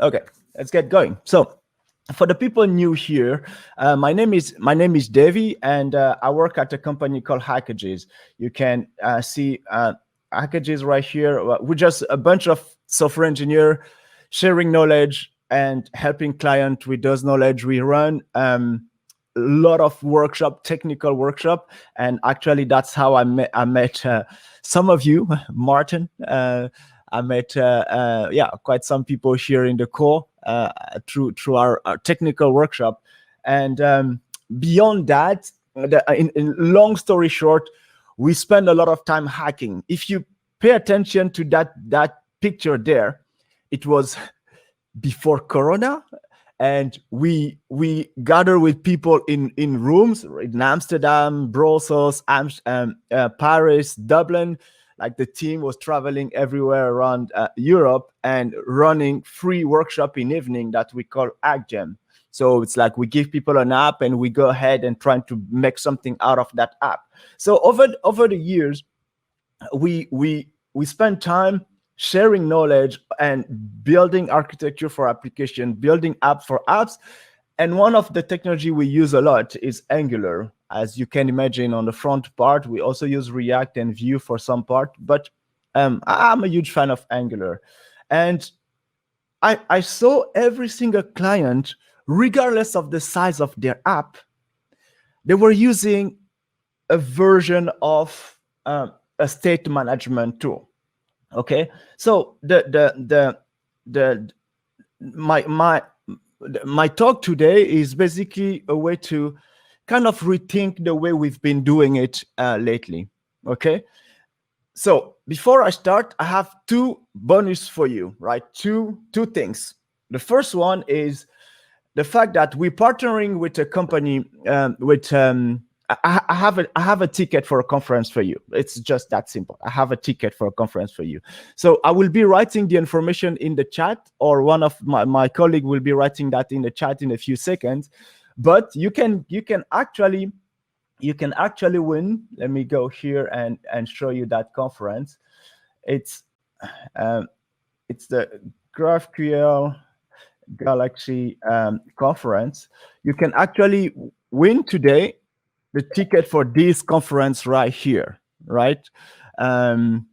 Okay, let's get going. So, for the people new here, my name is Devi, and I work at a company called Hackages. You can see Hackages right here. We're just a bunch of software engineer sharing knowledge and helping client with those knowledge. We run a lot of workshop, technical workshop, and actually that's how I met some of you, Martin. I met yeah, quite some people here in the core through our technical workshop, and beyond that, in long story short, we spend a lot of time hacking. If you pay attention to that picture there, it was before Corona, and we gather with people in rooms in Amsterdam, Brussels, Paris, Dublin. Like the team was traveling everywhere around Europe and running free workshop in evening that we call AgJam. So it's like we give people an app and we go ahead and try to make something out of that app. So over the years, we spend time sharing knowledge and building architecture for application, building apps for apps. And one of the technology we use a lot is Angular. As you can imagine, on the front part, we also use React and Vue for some part, but I'm a huge fan of Angular. And I saw every single client, regardless of the size of their app, they were using a version of a state management tool. Okay, so my talk today is basically a way to kind of rethink the way we've been doing it lately. Okay, so before I start, I have two bonus for you, right? Two things. The first one is the fact that we're partnering with a company I have a ticket for a conference for you. It's just that simple. I have a ticket for a conference for you. So I will be writing the information in the chat, or one of my colleague will be writing that in the chat in a few seconds. But you can actually win. Let me go here and show you that conference. It's the GraphQL Galaxy conference. You can actually win today the ticket for this conference right here, right? And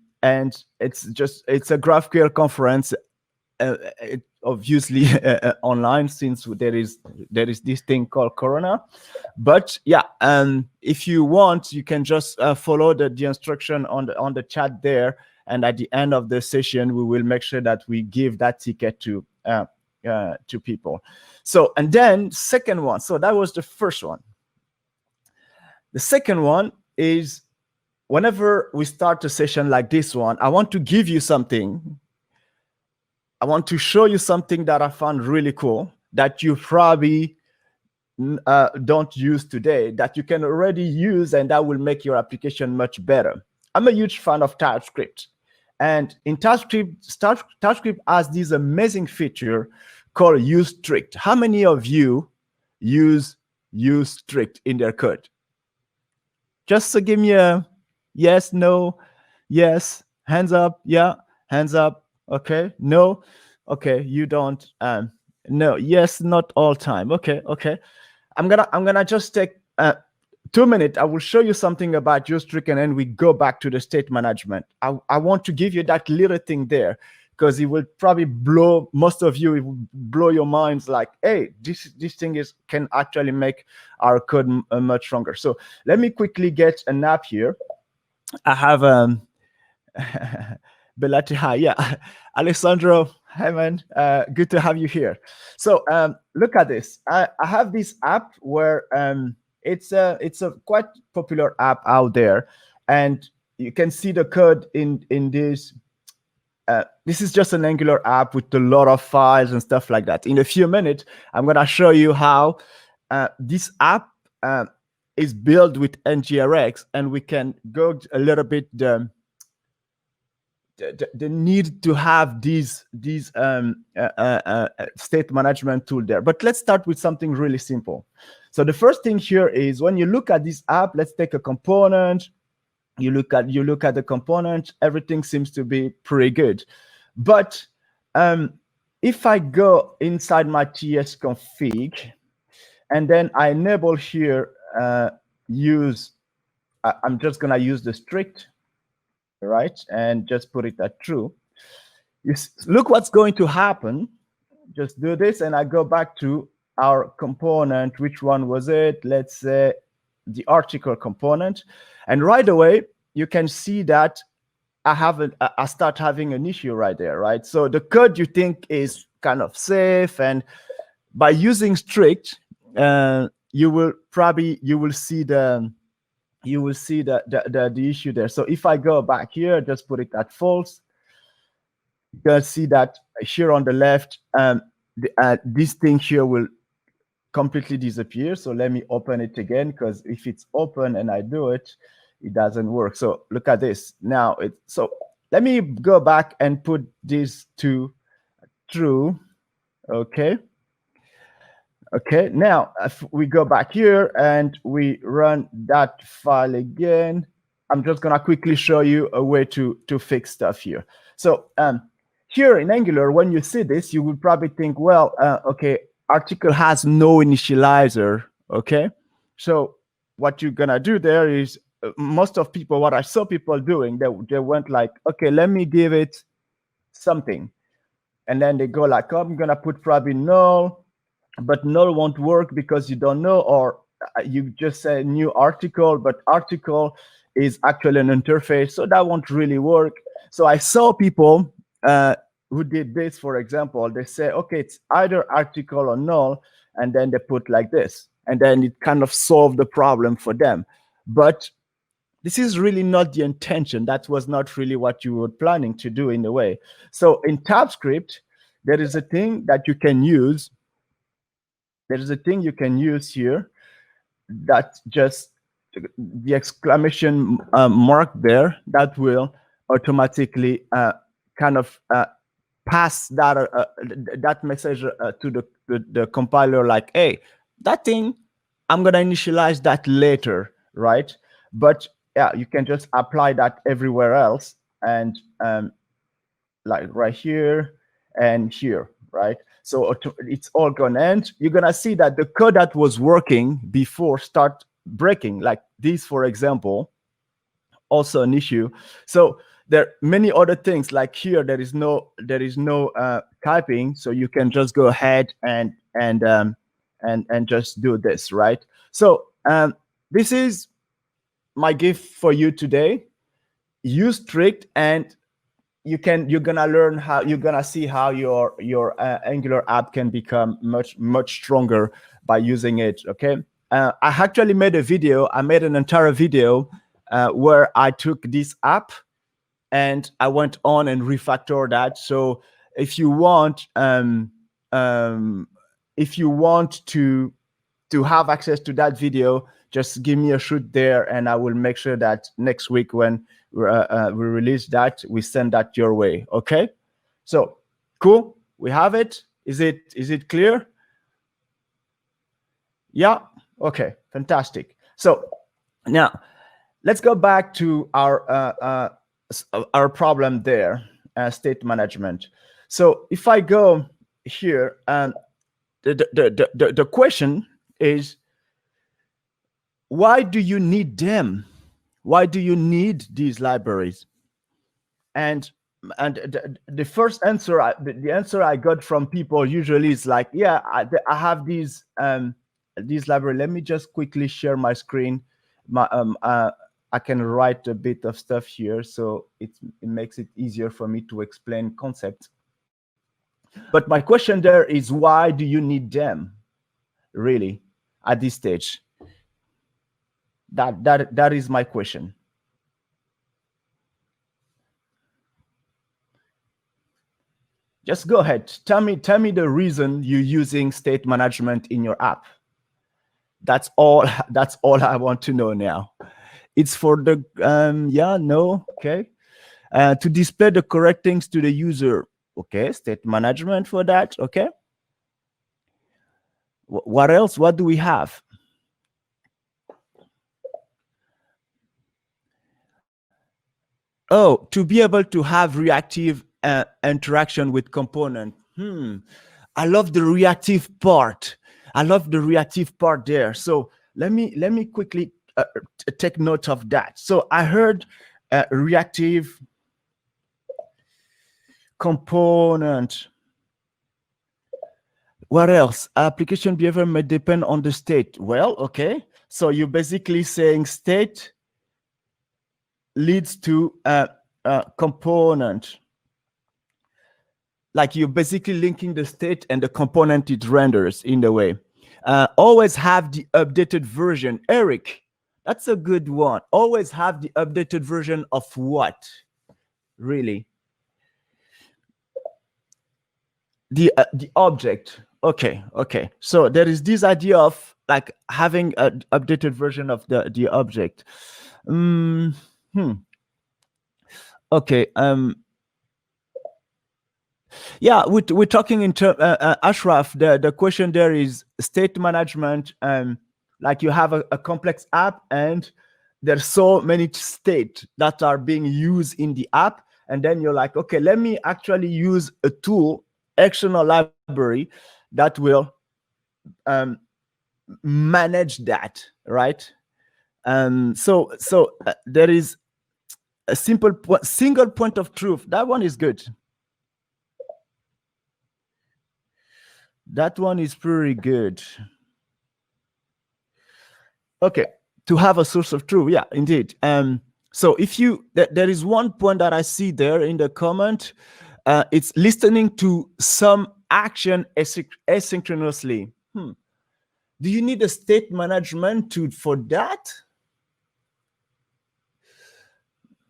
it's a GraphQL conference, obviously online, since there is this thing called Corona. But yeah, if you want, you can just follow the instruction on the chat there, and at the end of the session, we will make sure that we give that ticket to people. So, and then second one. So that was the first one. The second one is, whenever we start a session like this one, I want to give you something. I want to show you something that I found really cool that you probably don't use today, that you can already use, and that will make your application much better. I'm a huge fan of TypeScript. And in TypeScript has this amazing feature called use strict. How many of you use strict in their code? Just give me a yes, no, yes, hands up, yeah, hands up, okay, no, okay, you don't, no, yes, not all time, okay. I'm gonna just take 2 minutes. I will show you something about use strict, and then we go back to the state management. I want to give you that little thing there, because it will probably blow most of you. It will blow your minds, like, hey, this thing can actually make our code much stronger. So let me quickly get an app here. I have Belati, hi, yeah, Alessandro, hi man, good to have you here. So look at this. I have this app where it's a quite popular app out there, and you can see the code in this. This is just an Angular app with a lot of files and stuff like that. In a few minutes, I'm going to show you how this app is built with NgRx, and we can go a little bit the need to have these state management tool there. But let's start with something really simple. So the first thing here is, when you look at this app, let's take a component. You look at the component, everything seems to be pretty good. But if I go inside my TS config, and then I enable here I'm just gonna use the strict, right, and just put it at true. Look what's going to happen. Just do this, and I go back to our component. Which one was it? Let's say the article component, and right away you can see that I start having an issue right there, right? So the code you think is kind of safe, and by using strict, you will see the issue there. So if I go back here, just put it at false, you can see that here on the left, this thing here will completely disappear. So let me open it again, because if it's open and I do it, it doesn't work. So look at this now. So let me go back and put this to true. Okay. Okay, now if we go back here and we run that file again, I'm just gonna quickly show you a way to fix stuff here. So here in Angular, when you see this, you would probably think, well, okay, article has no initializer, okay? So what you're gonna do there is, most of people, what I saw people doing, they went like, okay, let me give it something. And then they go like, oh, I'm gonna put probably null, but null won't work because you don't know, or you just say new article, but article is actually an interface, so that won't really work. So I saw people who did this, for example. They say, okay, it's either article or null, and then they put like this, and then it kind of solved the problem for them. But this is really not the intention. That was not really what you were planning to do in a way. So in TypeScript, there is a thing that you can use. There is a thing you can use here that just the exclamation mark there that will automatically kind of pass that message to the compiler, like, hey, that thing, I'm gonna initialize that later, right? But yeah, you can just apply that everywhere else, and like right here and here, right? So it's all gonna end. You're gonna see that the code that was working before start breaking, like this, for example, also an issue. So there are many other things, like here, there is no typing, so you can just go ahead and just do this, right? So this is my gift for you today. Use strict, and you're gonna learn how, you're gonna see how your Angular app can become much stronger by using it. Okay, I actually made a video. I made an entire video where I took this app and I went on and refactored that. So if you want to have access to that video, just give me a shoot there, and I will make sure that next week when we release that, we send that your way. Okay, so cool, we have it. Is it clear? Yeah, okay, fantastic. So now let's go back to our problem there, state management. So if I go here, the question is, why do you need them? Why do you need these libraries? And the first answer, the answer I got from people usually is like, yeah, I have these library. Let me just quickly share my screen. I can write a bit of stuff here, so it makes it easier for me to explain concepts. But my question there is, why do you need them, really, at this stage? That is my question. Just go ahead. Tell me the reason you're using state management in your app. That's all I want to know now. It's for the yeah, no, okay. To display the correct things to the user. Okay, state management for that. Okay. What else? What do we have? Oh, to be able to have reactive interaction with component. I love the reactive part. I love the reactive part there. So let me quickly take note of that. So I heard reactive component. What else? Application behavior may depend on the state. Well, okay. So you're basically saying state leads to a component. Like you're basically linking the state and the component it renders in a way. Always have the updated version. Eric, that's a good one. Always have the updated version of what? Really? The object. Okay. So there is this idea of like having an updated version of the object. Okay. Yeah, we're talking in terms, Ashraf, the question there is state management. Like you have a complex app and there's so many states that are being used in the app. And then you're like, okay, let me actually use a tool, external library that will manage that, right? So there is a single point of truth. That one is good. That one is pretty good. Okay, to have a source of truth. Yeah, indeed. So if you, there is one point that I see there in the comment. It's listening to some action asynchronously. Do you need a state management for that?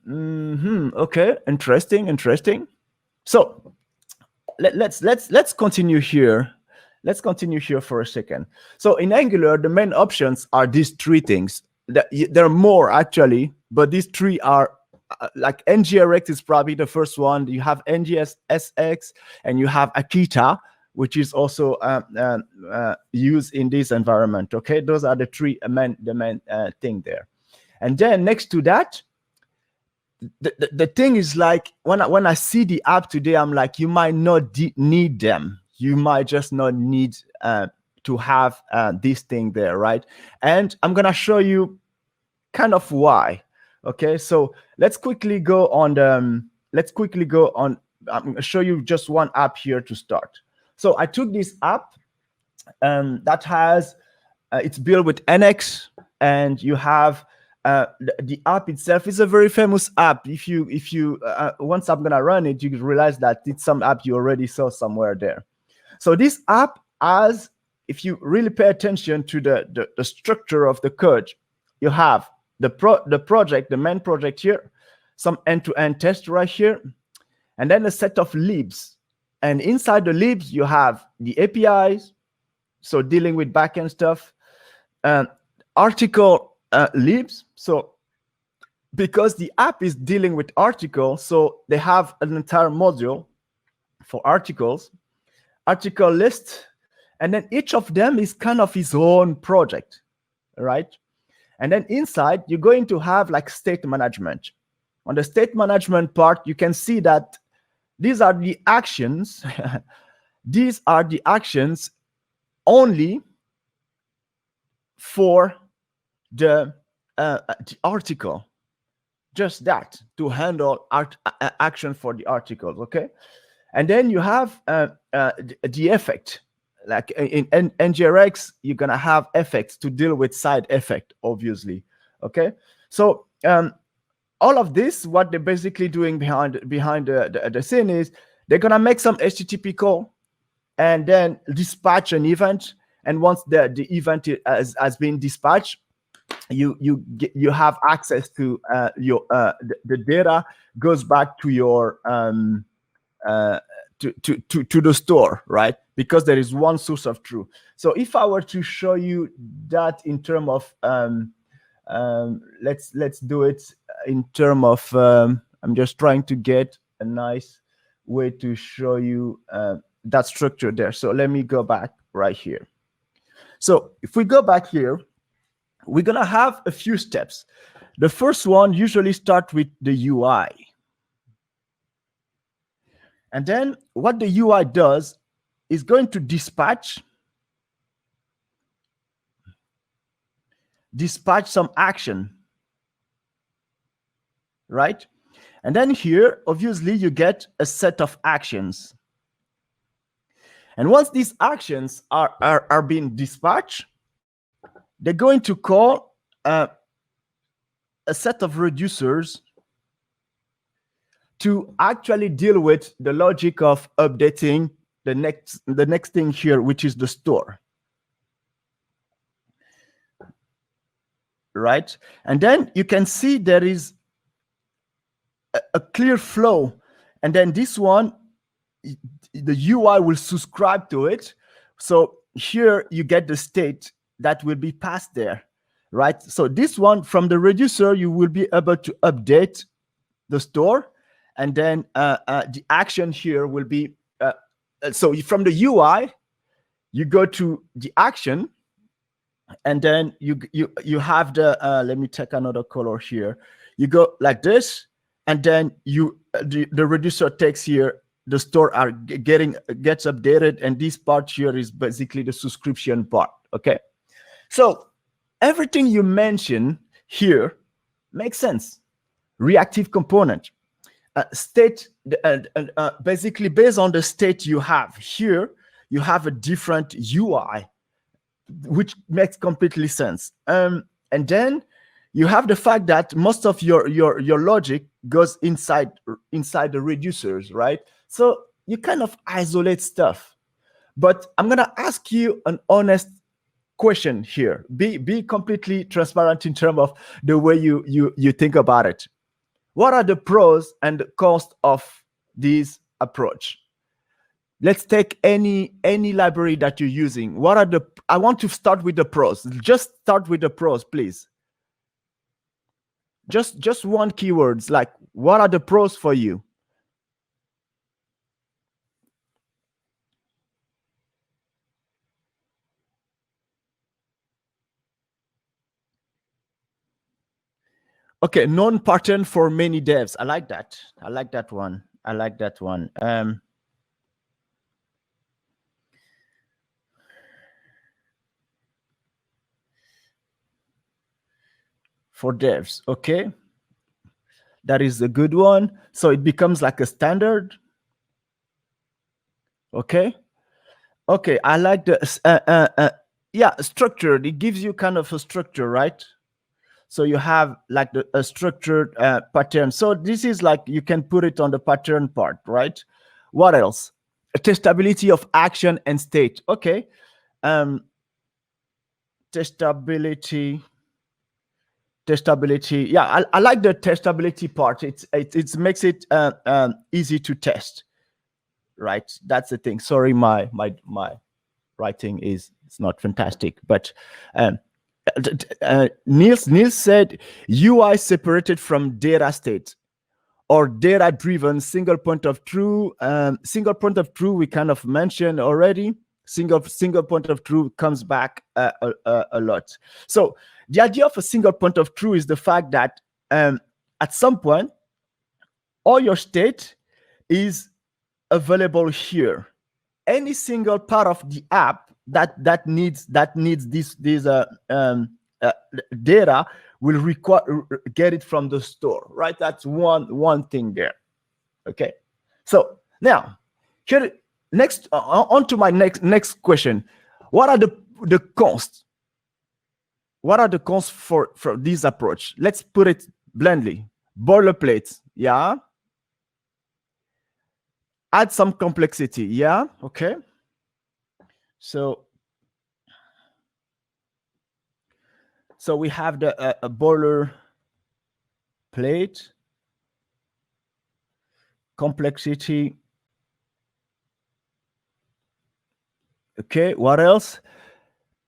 Okay, interesting. So let's continue here. Let's continue here for a second. So in Angular, the main options are these three things. There are more actually, but these three are like NgRx is probably the first one. You have NGSX and you have Akita, which is also used in this environment. Okay, those are the main thing there. And then next to that, the thing is like when I see the app today, I'm like, you might not need them. You might just not need to have this thing there, right? And I'm gonna show you kind of why. Okay, so let's quickly go on. I'm gonna show you just one app here to start. So I took this app that has it's built with NX, and you have the app itself is a very famous app. If you once I'm gonna run it, you realize that it's some app you already saw somewhere there. So this app has, if you really pay attention to the structure of the code, you have the project, the main project here, some end-to-end test right here, and then a set of libs. And inside the libs, you have the APIs, so dealing with backend stuff, article libs. So because the app is dealing with articles, so they have an entire module for articles, article list, and then each of them is kind of its own project, right? And then inside, you're going to have like state management. On the state management part, you can see that these are the actions. These are the actions only for the article. Just that, to handle action for the articles, okay? And then you have the effect. Like in NgRx, you're gonna have effects to deal with side effect, obviously. Okay, so all of this, what they're basically doing behind the scene is they're gonna make some HTTP call and then dispatch an event. And once the event has been dispatched, you have access to your the data goes back to your to the store, right? Because there is one source of truth. So if I were to show you that in terms of let's do it in terms of I'm just trying to get a nice way to show you that structure there. So let me go back right here. So if we go back here, we're gonna have a few steps. The first one usually start with the UI. And then what the UI does is going to dispatch some action, right? And then here, obviously, you get a set of actions. And once these actions are being dispatched, they're going to call a set of reducers to actually deal with the logic of updating the next thing here, which is the store. Right? And then you can see there is a clear flow. And then this one, the UI will subscribe to it. So here you get the state that will be passed there, right? So this one, from the reducer, you will be able to update the store. And then the action here will be, so from the UI, you go to the action, and then you have the, let me take another color here. You go like this, and then the reducer takes here, the store gets updated, and this part here is basically the subscription part, okay? So everything you mention here makes sense. Reactive component. State, basically based on the state you have here, you have a different UI, which makes completely sense. And then you have the fact that most of your logic goes inside the reducers, right? So you kind of isolate stuff. But I'm gonna ask you an honest question here. Be completely transparent in terms of the way you think about it. What are the pros and the cons of this approach? Let's take any library that you're using. What are the? I want to start with the pros. Just start with the pros, please. Just one keywords, like what are the pros for you? Okay, non-pattern for many devs. I like that. I like that one. I like that one. For devs, okay. That is a good one. So it becomes like a standard. Okay. Okay, I like the, yeah, structured. It gives you kind of a structure, right? So you have like a structured pattern. So this is like, you can put it on the pattern part, right? What else? Testability of action and state. Okay. Testability. Yeah, I like the testability part. It makes it easy to test, right? That's the thing. Sorry, my writing is not fantastic, but Niels said UI separated from data state or data driven single point of truth. Single point of truth we kind of mentioned already. Single point of truth comes back a lot. So the idea of a single point of truth is the fact that at some point all your state is available here. Any single part of the app that needs this data will get it from the store, right? That's one thing there. Okay, so now here next on to my next question. What are the cons? What are the cons for this approach? Let's put it bluntly. Boilerplates, yeah. Add some complexity, yeah. Okay. So we have the boilerplate, complexity. Okay, what else?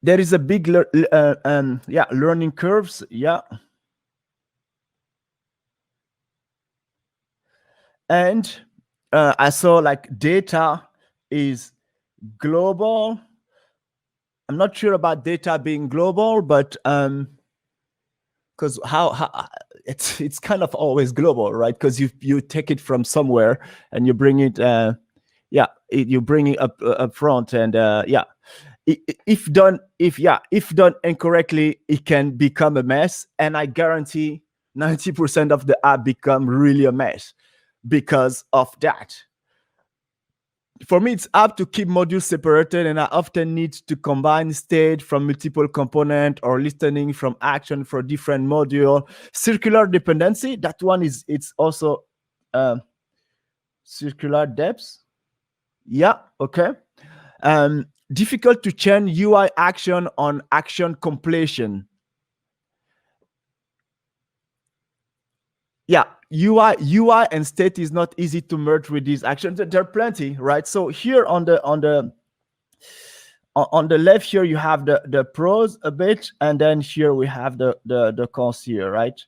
There is a big learning curves, yeah. And I saw like data is global. I'm not sure about data being global, but because how it's kind of always global, right? Because you take it from somewhere and you bring it you bring it up front, and yeah, if done incorrectly, it can become a mess, and I guarantee 90% of the app become really a mess because of that. For me, it's up to keep modules separated, and I often need to combine state from multiple component or listening from action for different module. Circular dependency, that one it's also circular depths. Yeah, okay. Difficult to change UI action on action completion. Yeah, UI and state is not easy to merge with these actions. There are plenty, right? So here on the left here you have the pros a bit, and then here we have the cons here, right?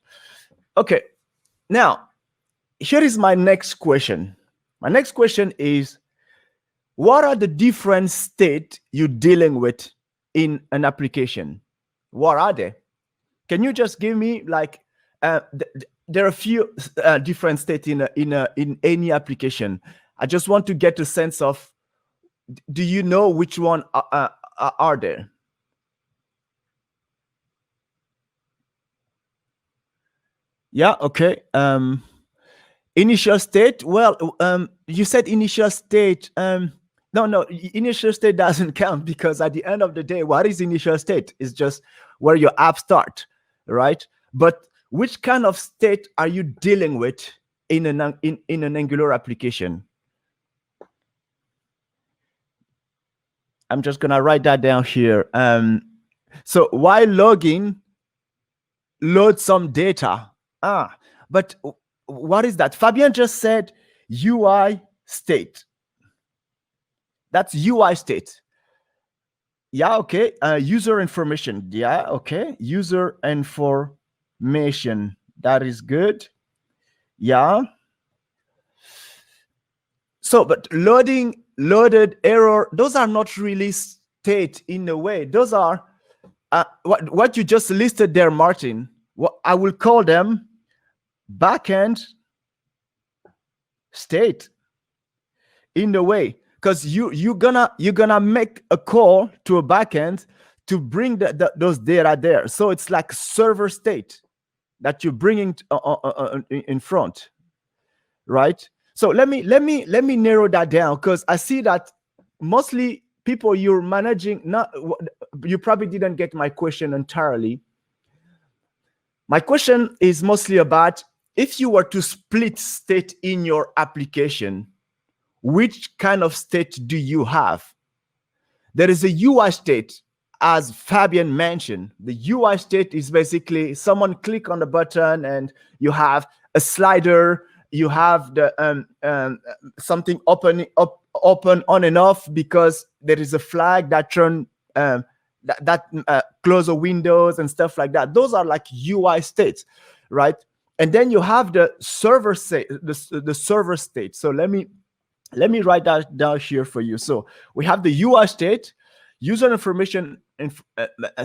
Okay, now here is my next question. My next question is, what are the different states you're dealing with in an application? What are they? Can you just give me like there are a few different states in any application. I just want to get a sense of, do you know which one are there? Yeah, okay. Initial state. Well, you said initial state. No, initial state doesn't count, because at the end of the day, what is initial state? It's just where your app start, right? But which kind of state are you dealing with in an Angular application? I'm just gonna write that down here. So while logging, load some data. But what is that? Fabien just said UI state. That's UI state. Yeah, okay. User information. Yeah, okay. User information. That is good. Yeah. So, but loaded, error, those are not really state in a way. Those are what you just listed there, Martin. What I will call them backend state in a way, because you're gonna make a call to a backend to bring those data there. So it's like server state that you're bringing in front, right? So let me narrow that down, because I see that mostly people you're managing, you probably didn't get my question entirely. My question is mostly about, if you were to split state in your application, which kind of state do you have? There is a UI state, as Fabien mentioned. The UI state is basically someone click on the button and you have a slider, you have the something open on and off because there is a flag that turn close the windows and stuff like that. Those are like UI states, right? And then you have the server state, the server state. So let me write that down here for you. So we have the UI state, user information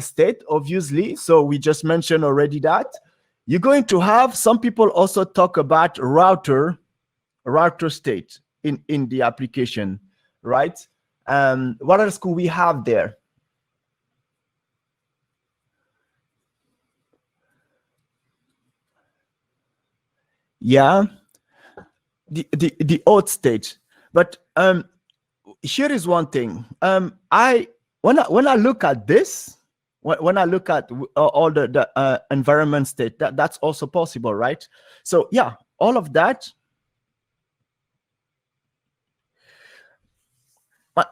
state, obviously. So we just mentioned already that. You're going to have, some people also talk about router state in the application, right? What else could we have there? Yeah, the auth state. But here is one thing. When I look at this, when I look at all the environment state, that's also possible, right? So yeah, all of that.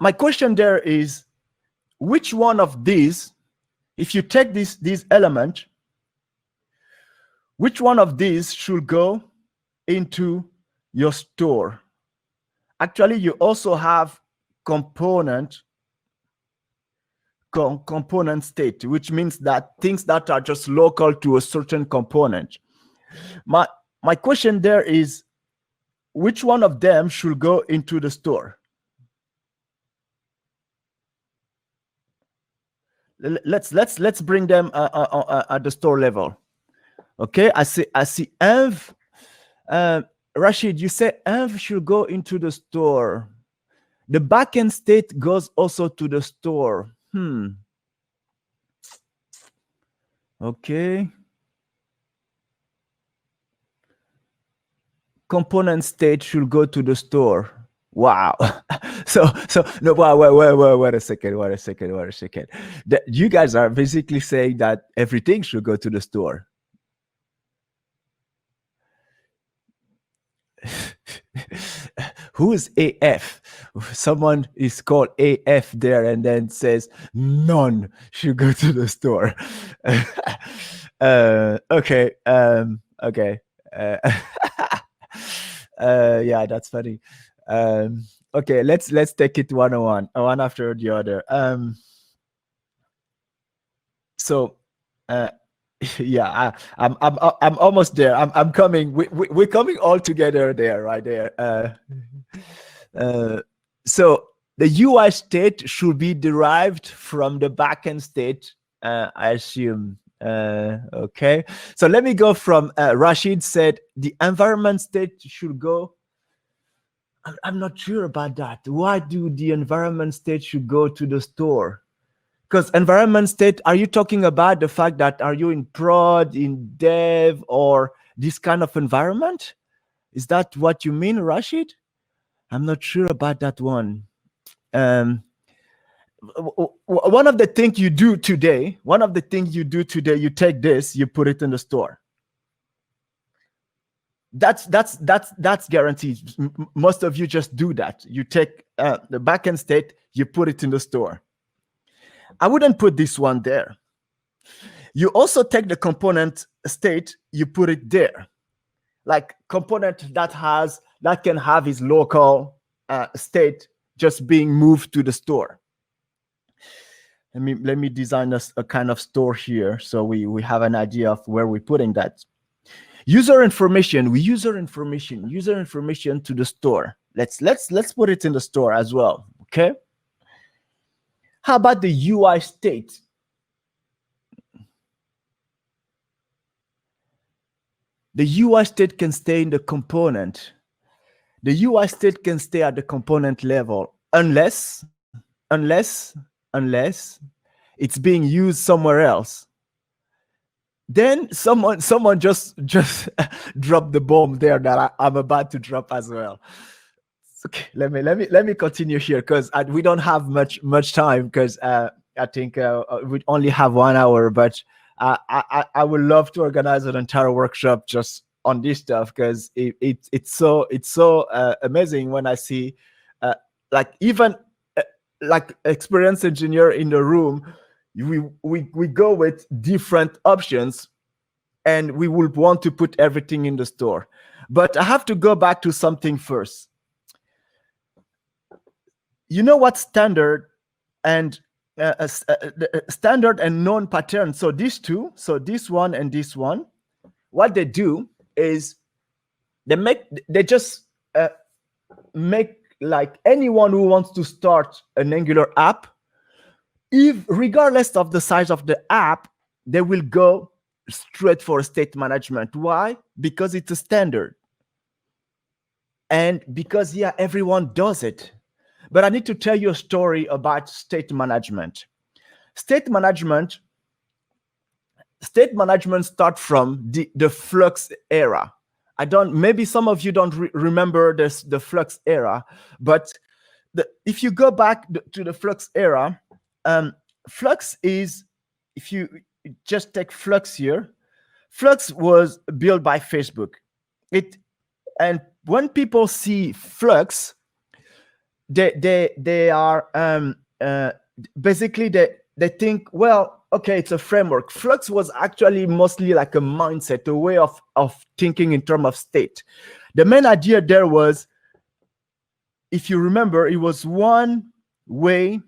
My question there is, which one of these, if you take this element, which one of these should go into your store? Actually, you also have component state, which means that things that are just local to a certain component. My question there is, which one of them should go into the store? Let's bring them at the store level. Okay, I see env. Rashid, you say env should go into the store. The backend state goes also to the store. Okay. Component state should go to the store. Wow. so no, wait a second. You guys are basically saying that everything should go to the store. Who is AF? Someone is called AF there and then says none should go to the store. Okay. Okay. Yeah, that's funny. Okay, let's take it one after the other. So yeah, I'm almost there. I'm coming. We're coming all together there, right there. So the UI state should be derived from the backend state, I assume. Okay, so let me go from Rashid said the environment state should go. I'm not sure about that. Why do the environment state should go to the store? Because environment state, are you talking about the fact that are you in prod, in dev, or this kind of environment? Is that what you mean, Rashid? I'm not sure about that one. One of the things you do today, you take this, you put it in the store. That's guaranteed. Most of you just do that. You take the backend state, you put it in the store. I wouldn't put this one there. You also take the component state, you put it there. Like component that can have its local state just being moved to the store. Let me design a kind of store here so we have an idea of where we're putting that. User information to the store. Let's put it in the store as well. Okay. How about the UI state? The UI state can stay in the component. The UI state can stay at the component level unless it's being used somewhere else. Then someone just dropped the bomb there that I'm about to drop as well. Okay, let me continue here because we don't have much time because I think we only have 1 hour, but I would love to organize an entire workshop just on this stuff because it's so amazing when I see like even like experienced engineer in the room, we go with different options and we will want to put everything in the store. But I have to go back to something first. You know what standard and standard and known pattern. So these two, so this one and this one, what they do is they just make like anyone who wants to start an Angular app, if regardless of the size of the app, they will go straight for state management. Why? Because it's a standard. And because, yeah, everyone does it. But I need to tell you a story about state management. State management start from the Flux era. Maybe some of you don't remember the Flux era, but if you go back to the Flux era, Flux is, if you just take Flux here, Flux was built by Facebook. And when people see Flux, they are basically they think, well, okay, it's a framework. Flux was actually mostly like a mindset, a way of thinking in terms of state. The main idea there was, if you remember, it was one way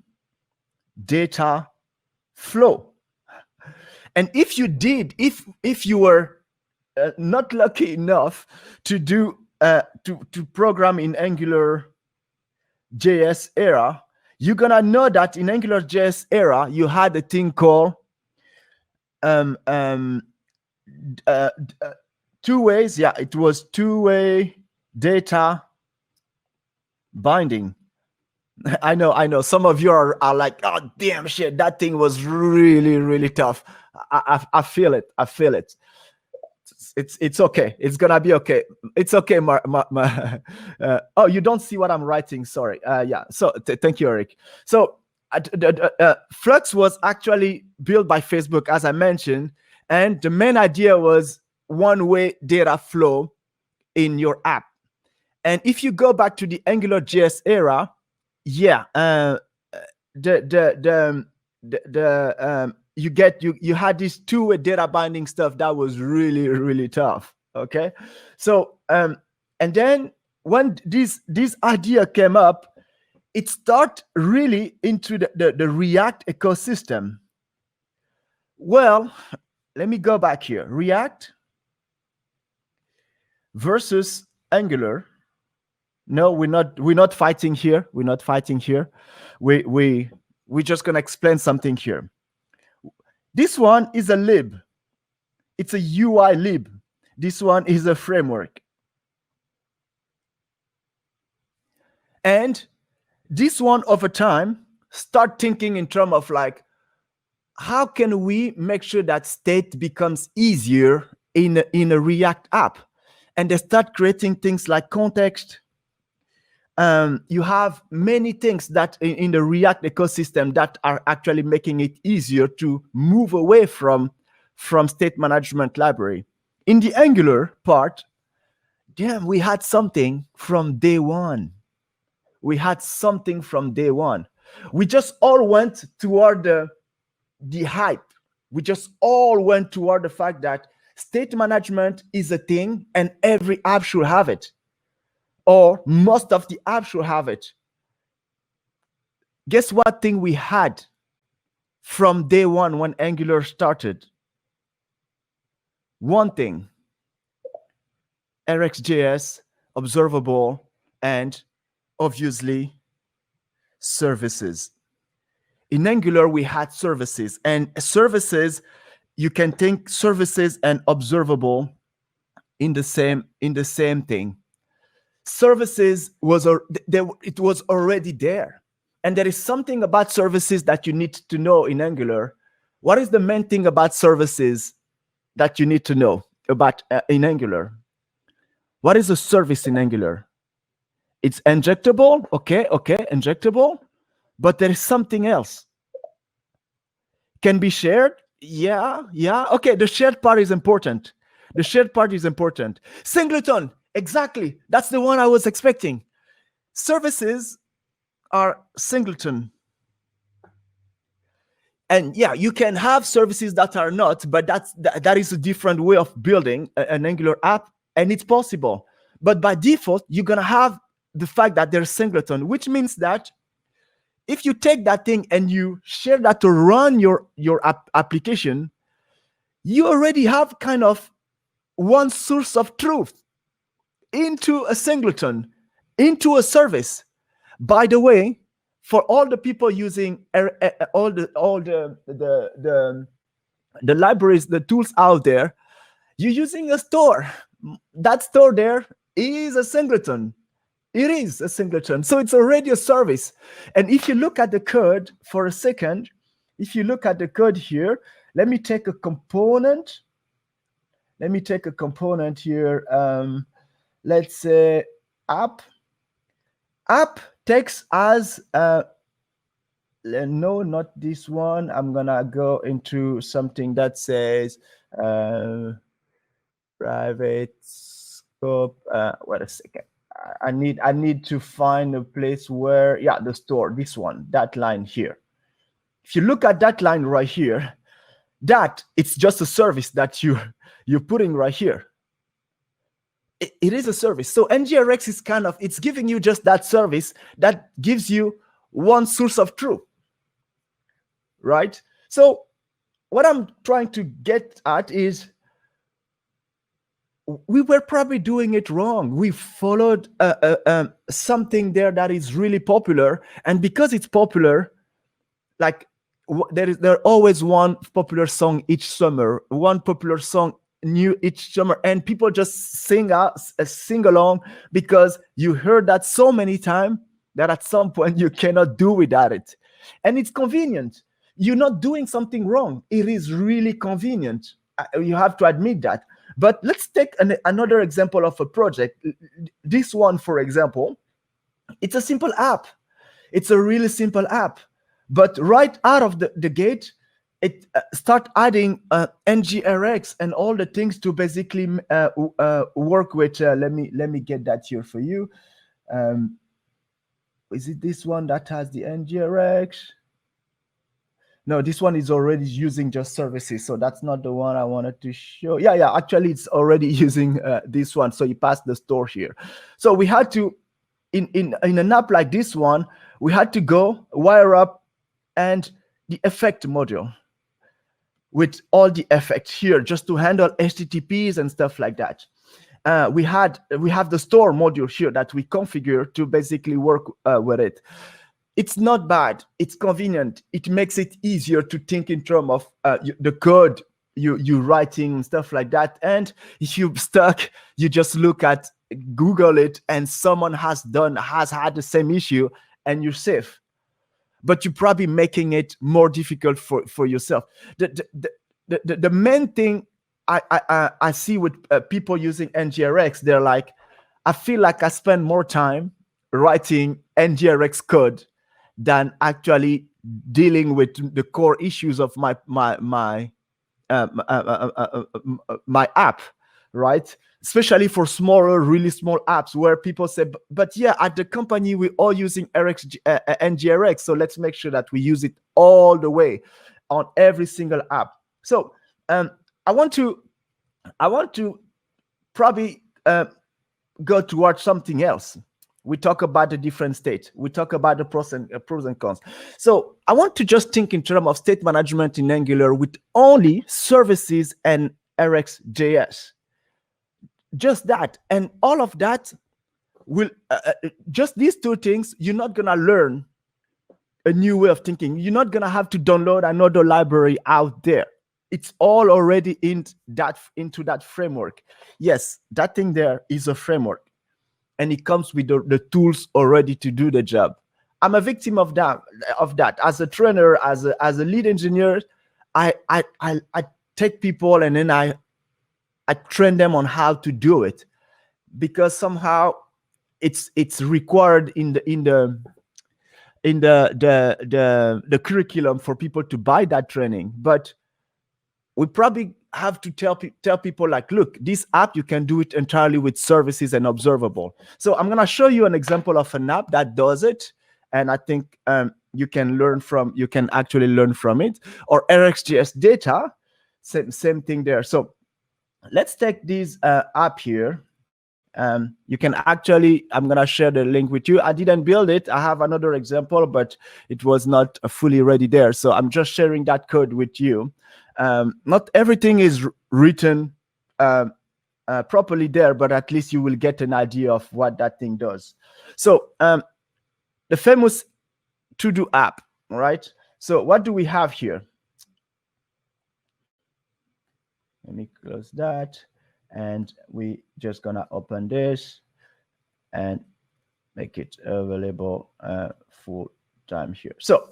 data flow. And if you were not lucky enough to do to program in Angular JS era, you're gonna know that in Angular JS era you had a thing called two ways. Yeah, it was two-way data binding. I know. Some of you are like, oh damn shit, that thing was really, really tough. I feel it. I feel it. It's okay. It's gonna be okay. It's okay. Oh, you don't see what I'm writing. Sorry. Yeah. So thank you, Eric. So Flux was actually built by Facebook, as I mentioned, and the main idea was one-way data flow in your app. And if you go back to the AngularJS era, yeah, you had this two-way data binding stuff that was really, really tough. Okay, so and then when this idea came up, it started really into the React ecosystem. Well, let me go back here. React versus Angular. No, we're not fighting here. We're not fighting here. We're just gonna explain something here. This one is a lib. It's a UI lib. This one is a framework. And this one over time start thinking in terms of like, how can we make sure that state becomes easier in a React app? And they start creating things like context. You have many things that in the React ecosystem that are actually making it easier to move away from state management library. In the Angular part, damn, we had something from day one. We had something from day one. We just all went toward the hype. We just all went toward the fact that state management is a thing and every app should have it, or most of the apps should have it. Guess what thing we had from day one when Angular started? One thing: RxJS, observable, and obviously services. In Angular, we had services, and services, you can think services and observable in the same thing. Services it was already there. And there is something about services that you need to know in Angular. What is the main thing about services that you need to know about in Angular? What is a service in Angular? It's injectable, okay, injectable, but there is something else. Can be shared, yeah, okay, the shared part is important. The shared part is important. Singleton, exactly, that's the one I was expecting. Services are singleton. And yeah, you can have services that are not, but that is a different way of building an Angular app, and it's possible. But by default, you're gonna have the fact that there's singleton, which means that if you take that thing and you share that to run your application, you already have kind of one source of truth into a singleton, into a service. By the way, for all the people using all the libraries, the tools out there, you're using a store. That store there is a singleton. It is a singleton. So it's already a service. And if you look at the code for a second, if you look at the code here, let me take a component. Let me take a component here. Let's say app. App takes as no, not this one. I'm gonna go into something that says private scope. Wait a second. I need to find a place where, yeah, the store, this one, that line here. If you look at that line right here, that it's just a service that you're putting right here. It is a service. So NgRx is kind of, it's giving you just that service that gives you one source of truth, right? So what I'm trying to get at is, we were probably doing it wrong. We followed something there that is really popular, and because it's popular, like there always one popular song each summer, one popular song new each summer, and people just sing along because you heard that so many times that at some point you cannot do without it. And it's convenient. You're not doing something wrong. It is really convenient. You have to admit that. But let's take another example of a project. This one, for example, it's a simple app. It's a really simple app. But right out of the gate, it start adding NgRx and all the things to basically work with. Let me get that here for you. Is it this one that has the NgRx? No, this one is already using just services, so that's not the one I wanted to show. Yeah, actually it's already using this one, so you pass the store here. So we had to, in an app like this one, we had to go wire up and the effect module with all the effects here just to handle HTTPs and stuff like that. We have the store module here that we configure to basically work with it. It's not bad. It's convenient. It makes it easier to think in terms of the code you writing and stuff like that. And if you're stuck, you just look at Google it, and someone has had the same issue, and you're safe. But you're probably making it more difficult for yourself. The main thing I see with people using NgRx, they're like, I feel like I spend more time writing NgRx code than actually dealing with the core issues of my app, right? Especially for smaller, really small apps where people say, but yeah, at the company, we're all using NgRx, so let's make sure that we use it all the way on every single app. So I want to probably go towards something else. We talk about the different states. We talk about the pros and cons. So I want to just think in terms of state management in Angular with only services and RxJS. Just that. And all of that will, just these two things, you're not going to learn a new way of thinking. You're not going to have to download another library out there. It's all already into that framework. Yes, that thing there is a framework. And it comes with the tools already to do the job. I'm a victim of that. As a trainer, as a lead engineer, I take people and then I train them on how to do it, because somehow it's required in the curriculum for people to buy that training. But we probably have to tell people like, look, this app, you can do it entirely with services and observable. So I'm going to show you an example of an app that does it. And I think you can actually learn from it. Or RxJS data, same thing there. So let's take this app here. You can actually, I'm going to share the link with you. I didn't build it. I have another example, but it was not fully ready there. So I'm just sharing that code with you. Not everything is written properly there, but at least you will get an idea of what that thing does. So the famous to-do app, right? So what do we have here? Let me close that. And we just gonna open this and make it available full time here. So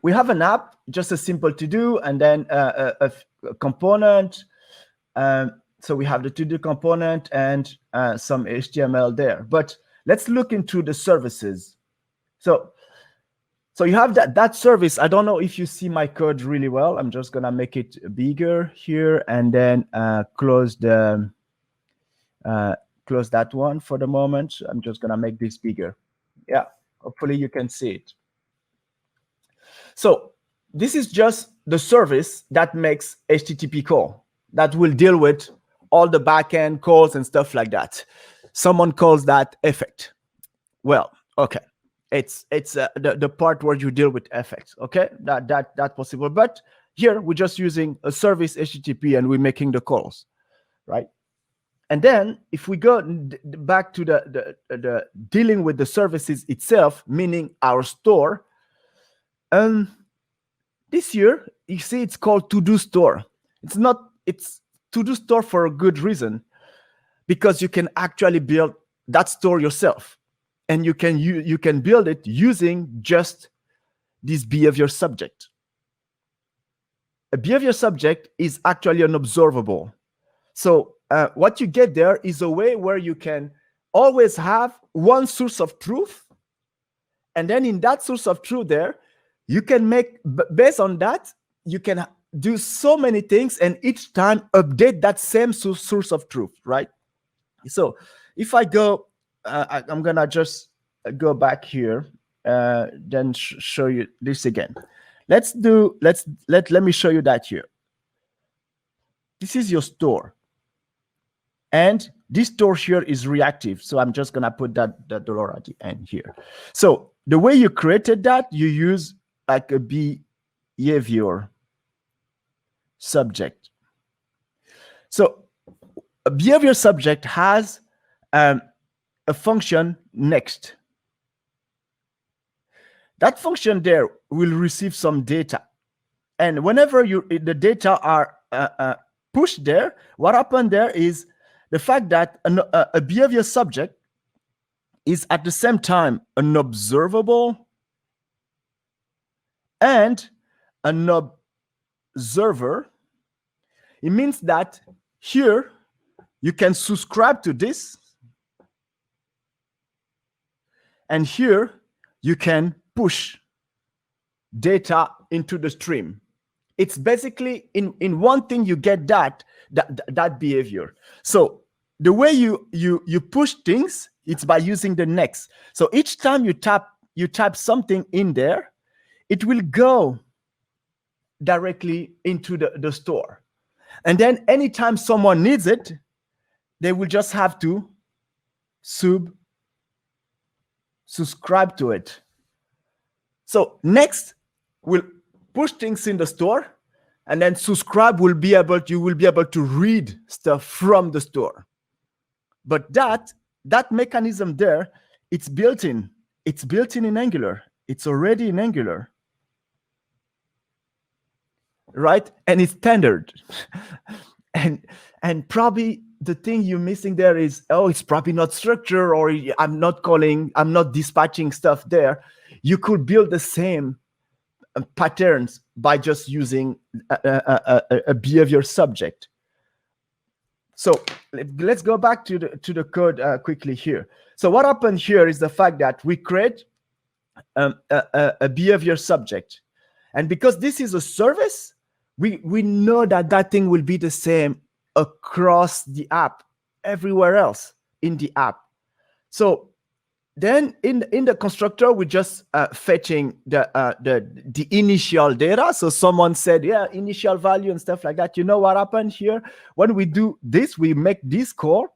we have an app, just a simple to do, and then a component. So we have the to do component and some HTML there. But let's look into the services. So you have that service. I don't know if you see my code really well. I'm just gonna make it bigger here and then close that one for the moment. I'm just gonna make this bigger. Yeah, hopefully you can see it. So this is just the service that makes HTTP call, that will deal with all the backend calls and stuff like that. Someone calls that effect. Well, okay, it's the part where you deal with effects. Okay, that's possible. But here we're just using a service HTTP and we're making the calls, right? And then if we go back to the dealing with the services itself, meaning our store. This year, you see, it's called To-Do Store. It's To-Do Store for a good reason, because you can actually build that store yourself. and you can build it using just this behavior subject. A behavior subject is actually an observable. So what you get there is a way where you can always have one source of truth, and then in that source of truth there, you can make, based on that, you can do so many things, and each time update that same source of truth, right? So if I go, I'm gonna just go back here, then show you this again. Let me show you that here. This is your store, and this store here is reactive. So I'm just gonna put that dollar at the end here. So the way you created that, you use like a behavior subject. So a behavior subject has a function next. That function there will receive some data, and whenever the data are pushed there, what happened there is the fact that a behavior subject is at the same time an observable and an observer. It means that here you can subscribe to this, and here you can push data into the stream. It's basically in one thing you get that behavior. So the way you push things, it's by using the next. So each time you type something in there, it will go directly into the store. And then anytime someone needs it, they will just have to subscribe to it. So next will push things in the store, and then subscribe you will be able to read stuff from the store. But that mechanism there, it's built in in Angular. It's already in Angular, right? And it's standard. and probably the thing you're missing there is, it's probably not structure, or I'm not dispatching stuff there. You could build the same patterns by just using a behavior subject. So let's go back to the code quickly here. So what happened here is the fact that we create a behavior subject, and because this is a service, we know that thing will be the same across the app, everywhere else in the app. So then in the constructor, we just fetching the initial data. So someone said, yeah, initial value and stuff like that. You know what happened here? When we do this, we make this call.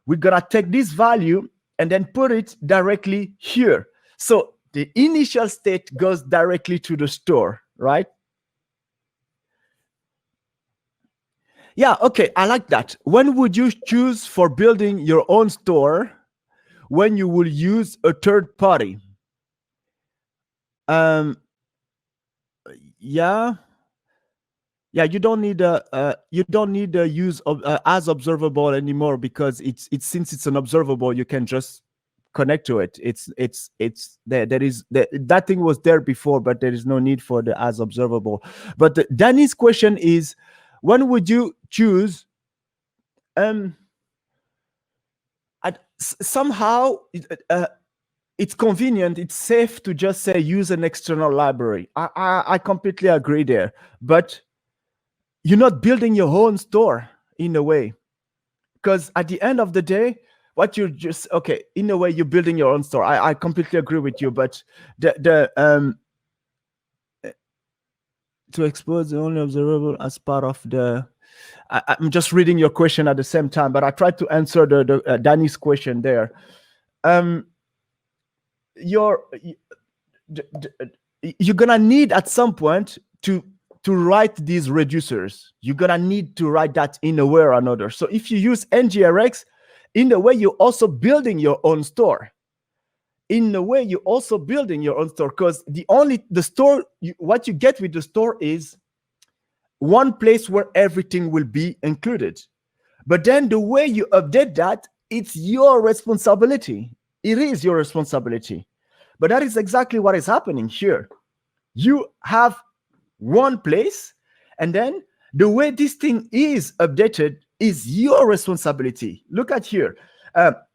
We're gonna take this value and then put it directly here. So the initial state goes directly to the store, right? Yeah, okay, I like that. When would you choose for building your own store when you will use a third party? Yeah, you don't need the use of as observable anymore, because it's since it's an observable, you can just connect to it. It's there. That thing was there before, but there is no need for the as observable. But Danny's question is, when would you choose? Somehow it's convenient, it's safe to just say use an external library. I completely agree there, but you're not building your own store in a way, because at the end of the day, what you're just, okay, in a way you're building your own store. I completely agree with you, but to expose the only observable as part of the, I'm just reading your question at the same time, but I tried to answer the Danny's question there. You're gonna need at some point to write these reducers. You're gonna need to write that in a way or another. So if you use NgRx, in a way you're also building your own store. In a way you're also building your own store, because what you get with the store is one place where everything will be included. But then the way you update that, it's your responsibility. it is your responsibility. But that is exactly what is happening here. You have one place, and then the way this thing is updated is your responsibility. Look at here.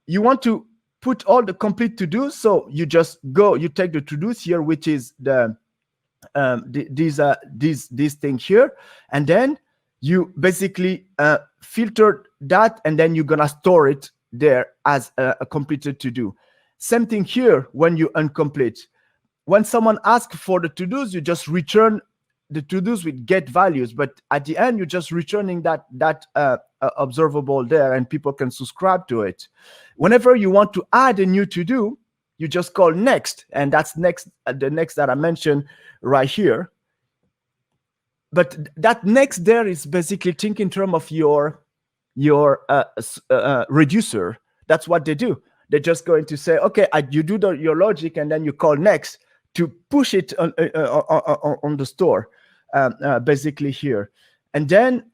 You want to put all the complete to-dos, so you just go, you take the to-dos here, which is this thing here, and then you basically filter that, and then you're gonna store it there as a completed to-do. Same thing here when you uncomplete. When someone asks for the to-dos, you just return the to-dos with get values, but at the end you're just returning that observable there, and people can subscribe to it. Whenever you want to add a new to-do, you just call next, and that's next, the next that I mentioned right here. But that next there is basically think in terms of your reducer. That's what they do. They're just going to say, okay, you do your logic, and then you call next to push it on the store, basically here. And then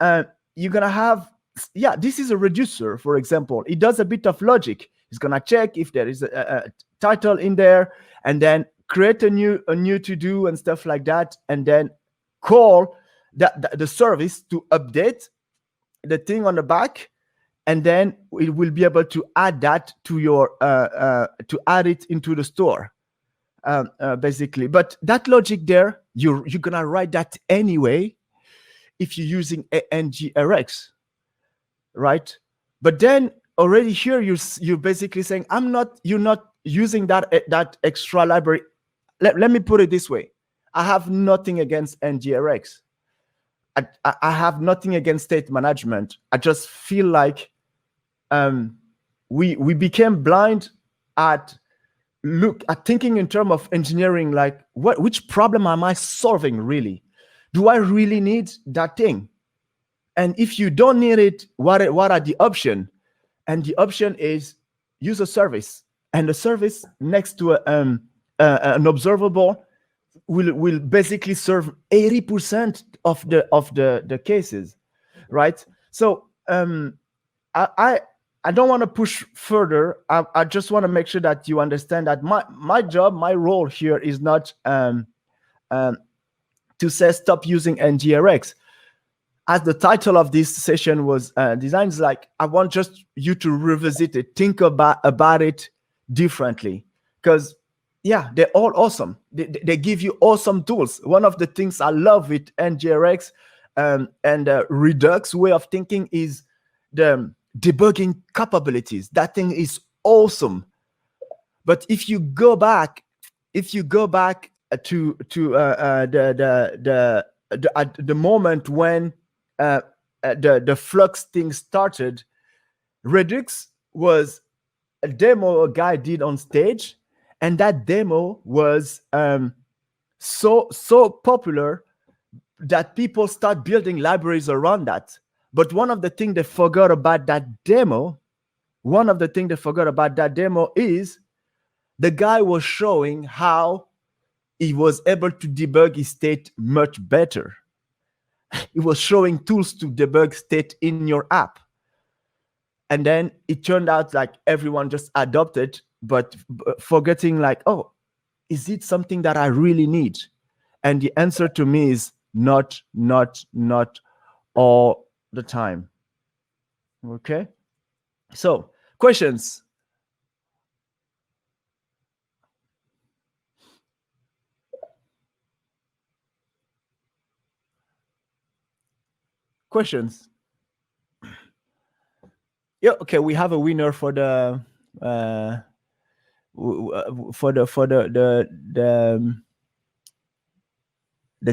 you're gonna have, yeah, this is a reducer, for example. It does a bit of logic. It's gonna check if there is a title in there, and then create a new to-do and stuff like that, and then call the service to update the thing on the back, and then it will be able to add that to your to add it into the store, basically. But that logic there, you're gonna write that anyway if you're using NgRx, right? But then already here you're basically saying, you're not using that extra library. Let me put it this way. I have nothing against NgRx. I have nothing against state management. I just feel like we became blind at thinking in terms of engineering, like which problem am I solving really? Do I really need that thing? And if you don't need it, what are the options? And the option is use a service, and the service next to an observable will basically serve 80% of the cases, right? So I don't want to push further. I just want to make sure that you understand that my job, my role here is not to say stop using NgRx. As the title of this session was designed, is like, I want just you to revisit it, think about it differently, because yeah, they're all awesome. They give you awesome tools. One of the things I love with NgRx and Redux way of thinking is the debugging capabilities. That thing is awesome. But if you go back to the moment when the Flux thing started, Redux was a demo a guy did on stage, and that demo was so popular that people start building libraries around that. But one of the things they forgot about that demo, is the guy was showing how he was able to debug his state much better. He was showing tools to debug state in your app. And then it turned out like everyone just adopted, but forgetting like, oh, is it something that I really need? And the answer to me is not all the time. Okay. So questions. Questions. Yeah. Okay. We have a winner for the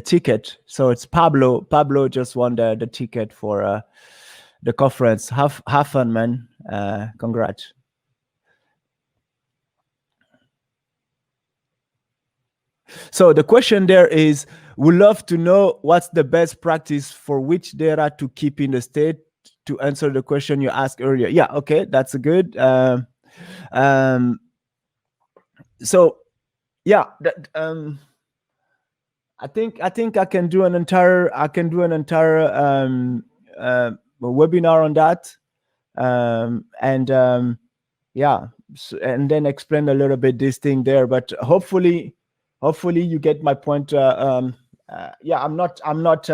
ticket. So it's Pablo. Pablo just won the ticket for the conference. Have fun, man. Congrats. So the question there is, we love to know what's the best practice for which data to keep in the state, to answer the question you asked earlier. Yeah, okay, that's a good. So yeah, I think I can do an entire webinar on that. Yeah, and then explain a little bit this thing there. But hopefully you get my point. Yeah, I'm not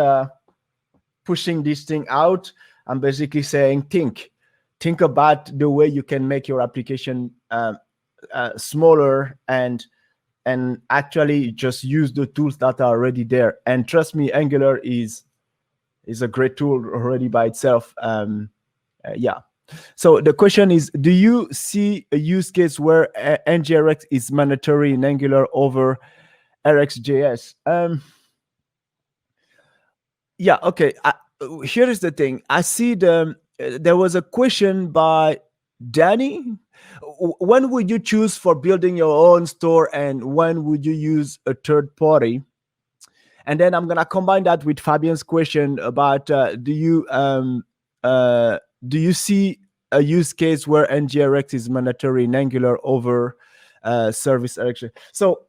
pushing this thing out. I'm basically saying think about the way you can make your application smaller and actually just use the tools that are already there. And trust me, Angular is a great tool already by itself. Yeah. So the question is, do you see a use case where NgRx is mandatory in Angular over RxJS? Yeah, okay. Here is the thing. I see there was a question by Danny. When would you choose for building your own store, and when would you use a third party? And then I'm gonna combine that with Fabian's question about do you see a use case where NgRx is mandatory in Angular over service RxJS? So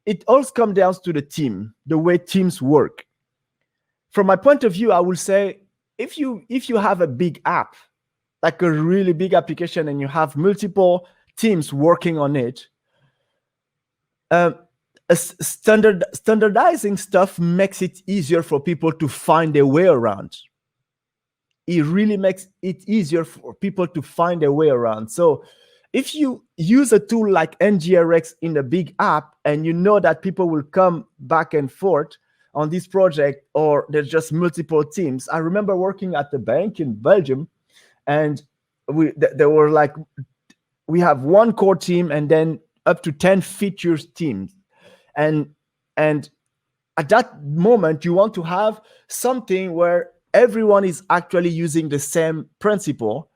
it all comes down to the team, the way teams work. From my point of view, I will say if you have a big app, like a really big application, and you have multiple teams working on it, standardizing stuff makes it easier for people to find their way around. It really makes it easier for people to find their way around. So if you use a tool like NgRx in a big app, and you know that people will come back and forth on this project, or there's just multiple teams. I remember working at the bank in Belgium, and there were like, we have one core team and then up to 10 features teams. And at that moment, you want to have something where everyone is actually using the same principle,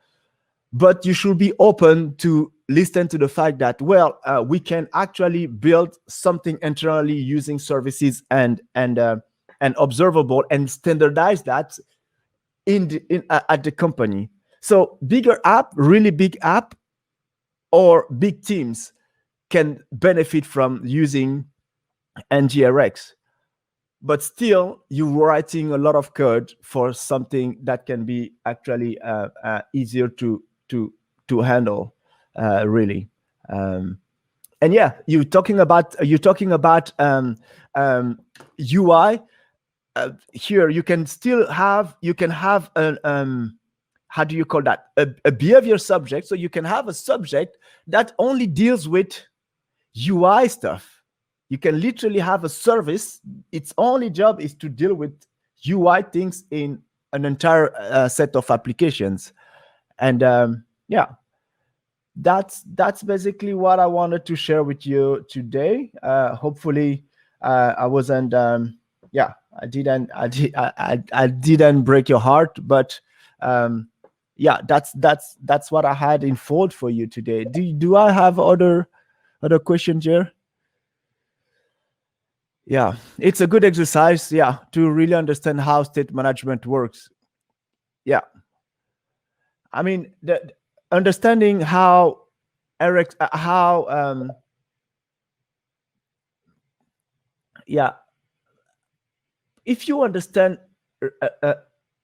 but you should be open to listen to the fact that, well, we can actually build something internally using services and observable, and standardize that at the company. So bigger app, really big app, or big teams can benefit from using NgRx, but still you're writing a lot of code for something that can be actually easier to handle, really. And yeah, you're talking about UI. Here you can have an how do you call that, a behavior subject. So you can have a subject that only deals with UI stuff. You can literally have a service, its only job is to deal with UI things in an entire set of applications. And yeah, that's basically what I wanted to share with you today. Hopefully I wasn't yeah, I didn't break your heart, but yeah, that's what I had in fold for you today. Do I have other questions here? Yeah, it's a good exercise, yeah, to really understand how state management works. Yeah, I mean, the understanding how yeah, if you understand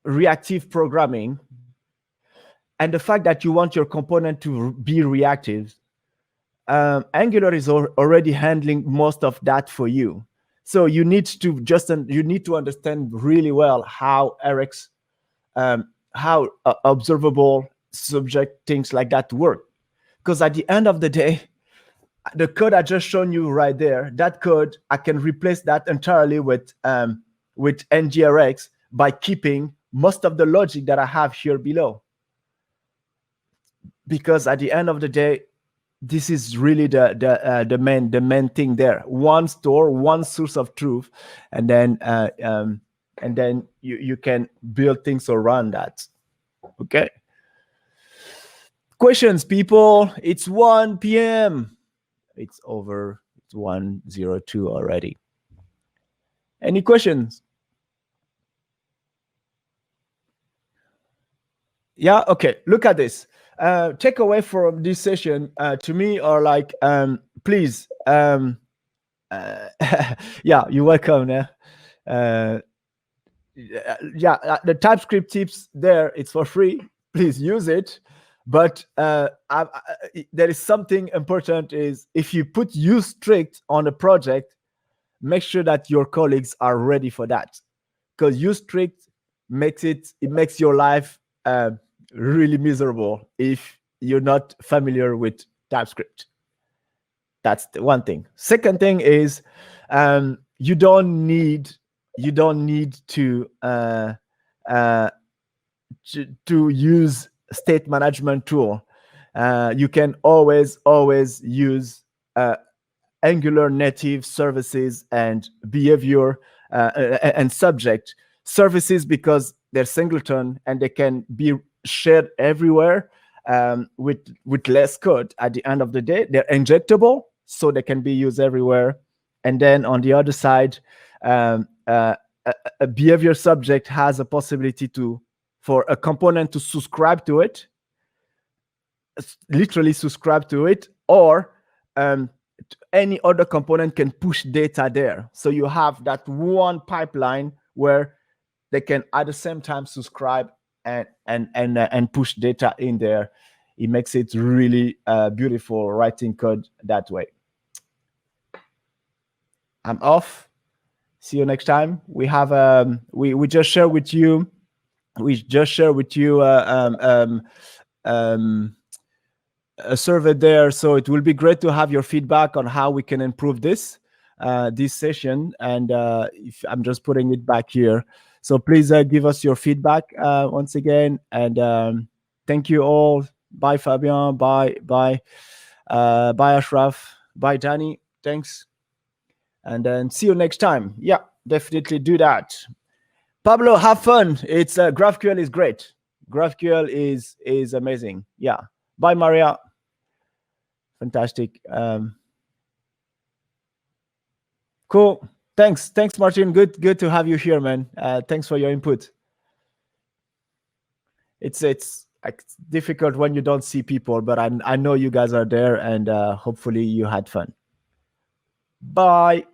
reactive programming, and the fact that you want your component to be reactive, Angular is already handling most of that for you. So you need to understand really well how Rx, how observable subject things like that work. Because at the end of the day, the code I just shown you right there, that code, I can replace that entirely with NgRx by keeping most of the logic that I have here below. Because at the end of the day, this is really the main thing there. One store, one source of truth, and then you can build things around that. Okay. Questions, people? It's 1 p.m. It's over. It's 1:02 already. Any questions? Yeah. Okay. Look at this. Takeaway from this session to me are like, please, yeah, you're welcome. Yeah, the TypeScript tips there, it's for free. Please use it. But there is something important is if you put use strict on a project, make sure that your colleagues are ready for that, because use strict makes your life really miserable if you're not familiar with TypeScript. That's the one thing. Second thing is you don't need to use state management tool. You can always use Angular native services and behavior and subject services, because they're singleton and they can be shared everywhere with less code. At the end of the day, they're injectable, so they can be used everywhere. And then on the other side, a behavior subject has a possibility for a component to subscribe to it, literally subscribe to it, or any other component can push data there. So you have that one pipeline where they can at the same time subscribe and push data in there. It makes it really beautiful writing code that way. I'm off. See you next time. We have we just share with you. We just share with you a survey there, so it will be great to have your feedback on how we can improve this session. And if I'm just putting it back here, so please give us your feedback once again. And thank you all. Bye, Fabien. Bye, Ashraf. Bye, Danny. Thanks. And then see you next time. Yeah, definitely do that. Pablo, have fun. It's GraphQL is great. GraphQL is amazing. Yeah. Bye, Maria. Fantastic. Cool. Thanks, Martin. Good to have you here, man. Thanks for your input. It's difficult when you don't see people, but I know you guys are there, and hopefully you had fun. Bye.